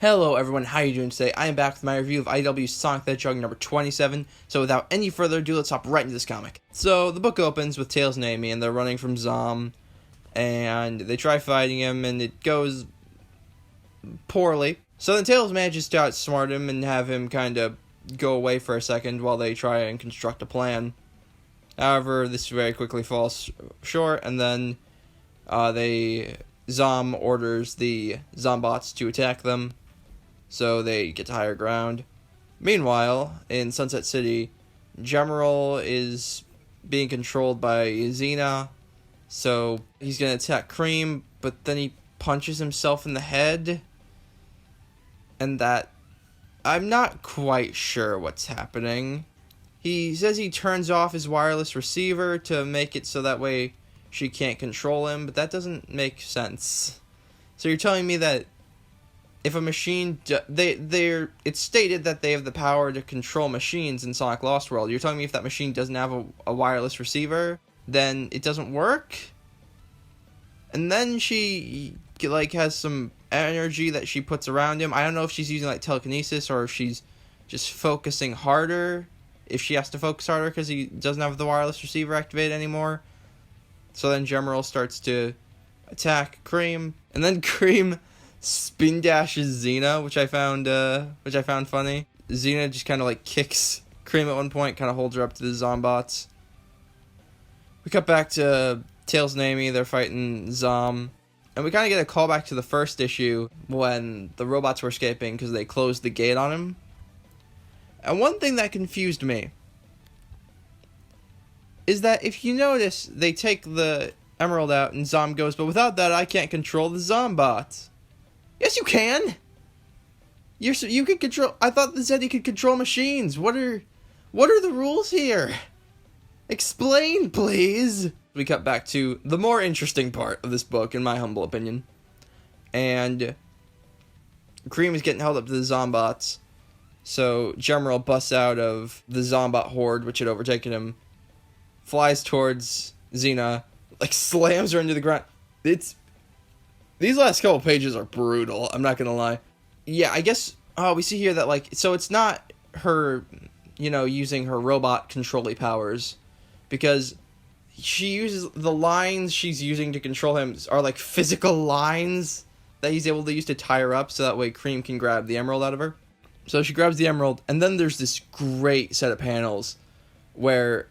Hello everyone, how are you doing today? I am back with my review of IDW Sonic the Hedgehog number 27, so without any further ado, let's hop right into this comic. So, the book opens with Tails and Amy, and they're running from Zom, and they try fighting him, and it goes poorly. So then Tails manages to outsmart him and have him kind of go away for a second while they try and construct a plan. However, this very quickly falls short, and then Zom orders the Zombots to attack them, so they get to higher ground. Meanwhile, in Sunset City, General is being controlled by Xena, so he's going to attack Cream, but then he punches himself in the head, and I'm not quite sure what's happening. He says he turns off his wireless receiver to make it so that way she can't control him, but that doesn't make sense. So you're telling me that if a machine, it's stated that they have the power to control machines in Sonic Lost World. You're telling me if that machine doesn't have a wireless receiver, then it doesn't work? And then she, has some energy that she puts around him. I don't know if she's using, telekinesis or if she's just focusing harder. If she has to focus harder because he doesn't have the wireless receiver activated anymore. So then General starts to attack Cream, and then Cream spin dashes Xena, which I found funny. Xena just kind of kicks Cream at one point, kind of holds her up to the Zombots. We cut back to Tails and Amy. They're fighting Zom, and we kind of get a callback to the first issue when the robots were escaping because they closed the gate on him. And one thing that confused me is that if you notice, they take the emerald out and Zom goes, but without that I can't control the Zombots. Yes, you can. You can control. I thought the Zeddy could control machines. What are the rules here? Explain, please. We cut back to the more interesting part of this book, in my humble opinion. And Cream is getting held up to the Zombots. So General busts out of the Zombot horde, which had overtaken him, flies towards Xena, slams her into the ground. These last couple pages are brutal, I'm not gonna lie. Yeah, I guess, we see here that, so it's not her, using her robot control-y powers, because she uses, the lines she's using to control him are, physical lines that he's able to use to tie her up, so that way Cream can grab the emerald out of her. So she grabs the emerald, and then there's this great set of panels where,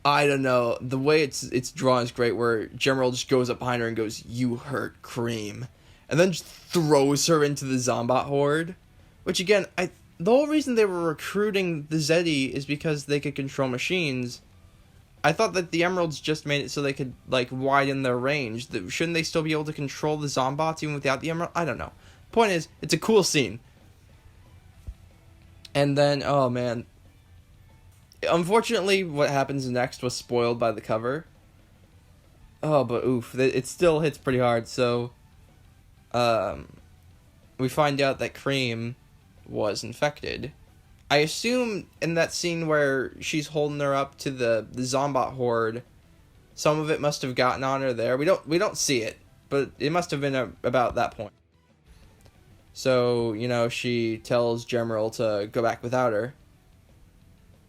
I don't know, the way it's drawn is great, where General just goes up behind her and goes, "You hurt Cream," and then just throws her into the Zombot horde, which again, the whole reason they were recruiting the Zeddy is because they could control machines. I thought that the emeralds just made it so they could, widen their range. Shouldn't they still be able to control the Zombots even without the emerald? I don't know. Point is, it's a cool scene. And then, oh man, unfortunately, what happens next was spoiled by the cover. Oh, but oof, it still hits pretty hard. So, we find out that Cream was infected. I assume in that scene where she's holding her up to the Zombot horde, some of it must have gotten on her there. We don't see it, but it must have been about that point. So, she tells General to go back without her.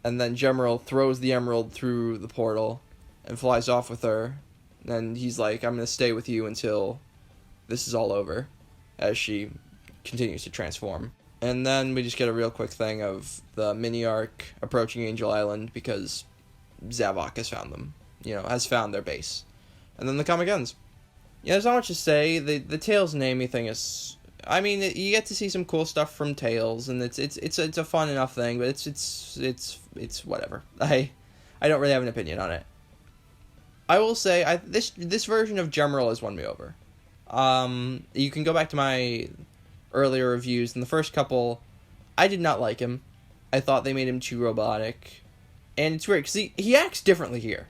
And then General throws the emerald through the portal and flies off with her. And he's like, "I'm going to stay with you until this is all over," as she continues to transform. And then we just get a real quick thing of the mini arc approaching Angel Island because Zavok has found them, has found their base. And then the comic ends. Yeah, there's not much to say. The Tails and Amy thing is, you get to see some cool stuff from Tails, and it's a fun enough thing, but it's whatever. I don't really have an opinion on it. I will say this version of General has won me over. You can go back to my earlier reviews, and the first couple, I did not like him. I thought they made him too robotic, and it's weird because he acts differently here.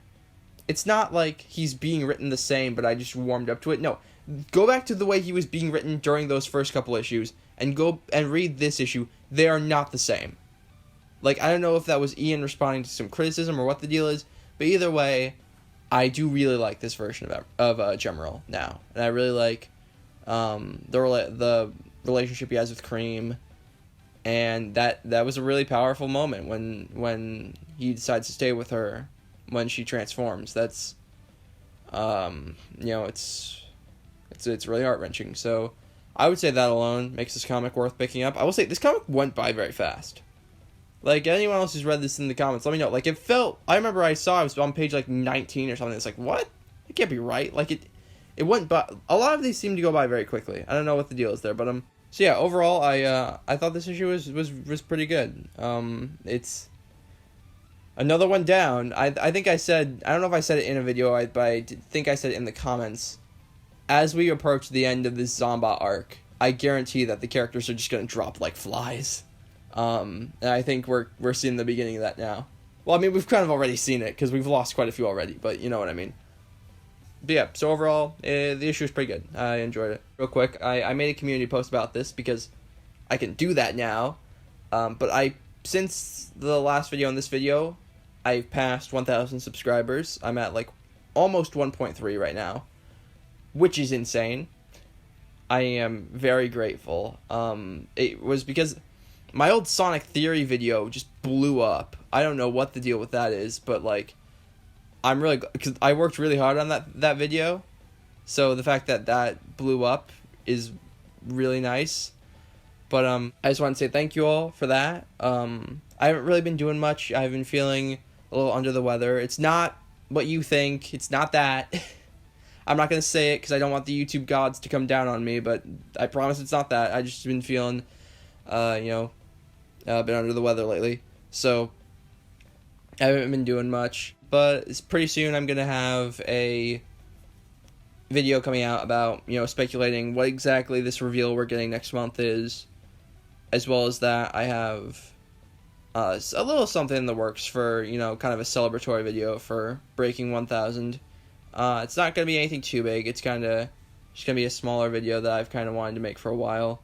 It's not like he's being written the same, but I just warmed up to it. No. Go back to the way he was being written during those first couple issues, and go and read this issue. They are not the same. I don't know if that was Ian responding to some criticism or what the deal is, but either way, I do really like this version of General now, and I really like the relationship he has with Cream, and that was a really powerful moment when he decides to stay with her when she transforms. That's it's really heart-wrenching. So I would say that alone makes this comic worth picking up. I will say this comic went by very fast. Like, anyone else who's read this in the comments, let me know. Like, it felt, I remember I saw it was on page like 19 or something. It's like, what? It can't be right. Like, it went by. A lot of these seem to go by very quickly. I don't know what the deal is there, but so yeah, overall I thought this issue was pretty good. It's another one down. I think I said, I don't know if I said it in a video, but I think I said it in the comments. As we approach the end of this Zombot arc, I guarantee that the characters are just going to drop like flies. And I think we're seeing the beginning of that now. Well, I mean, we've kind of already seen it, because we've lost quite a few already, but you know what I mean. But yeah, so overall, the issue is pretty good. I enjoyed it. Real quick, I made a community post about this, because I can do that now. But since the last video and this video, I've passed 1,000 subscribers. I'm at like almost 1.3 right now, which is insane. I am very grateful. It was because my old Sonic Theory video just blew up. I don't know what the deal with that is, but like, I'm really, because I worked really hard on that video, so the fact that blew up is really nice. But I just want to say thank you all for that. I haven't really been doing much. I've been feeling a little under the weather. It's not what you think. It's not that. I'm not going to say it because I don't want the YouTube gods to come down on me, but I promise it's not that. I just been feeling, been under the weather lately. So I haven't been doing much, but it's pretty soon I'm going to have a video coming out about, speculating what exactly this reveal we're getting next month is, as well as that I have a little something in the works for, kind of a celebratory video for breaking 1,000. It's not going to be anything too big. It's kind of just going to be a smaller video that I've kind of wanted to make for a while.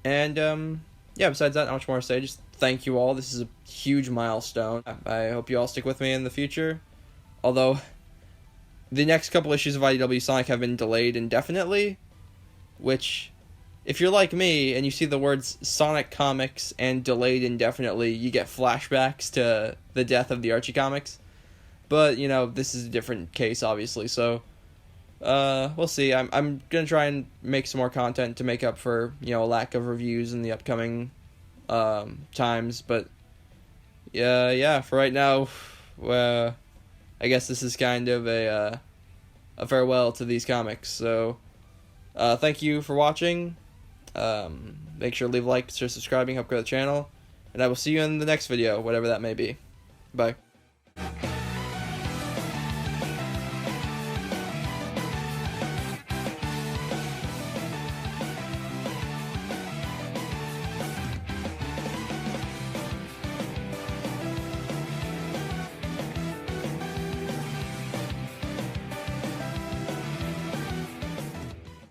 And, besides that, not much more to say. Just thank you all. This is a huge milestone. I hope you all stick with me in the future. Although, the next couple issues of IDW Sonic have been delayed indefinitely, which, if you're like me and you see the words Sonic Comics and delayed indefinitely, you get flashbacks to the death of the Archie comics. But, this is a different case, obviously, so we'll see. I'm going to try and make some more content to make up for, a lack of reviews in the upcoming times. But, yeah, for right now, I guess this is kind of a farewell to these comics. So, thank you for watching. Make sure to leave a like, start subscribing, help grow the channel. And I will see you in the next video, whatever that may be. Bye.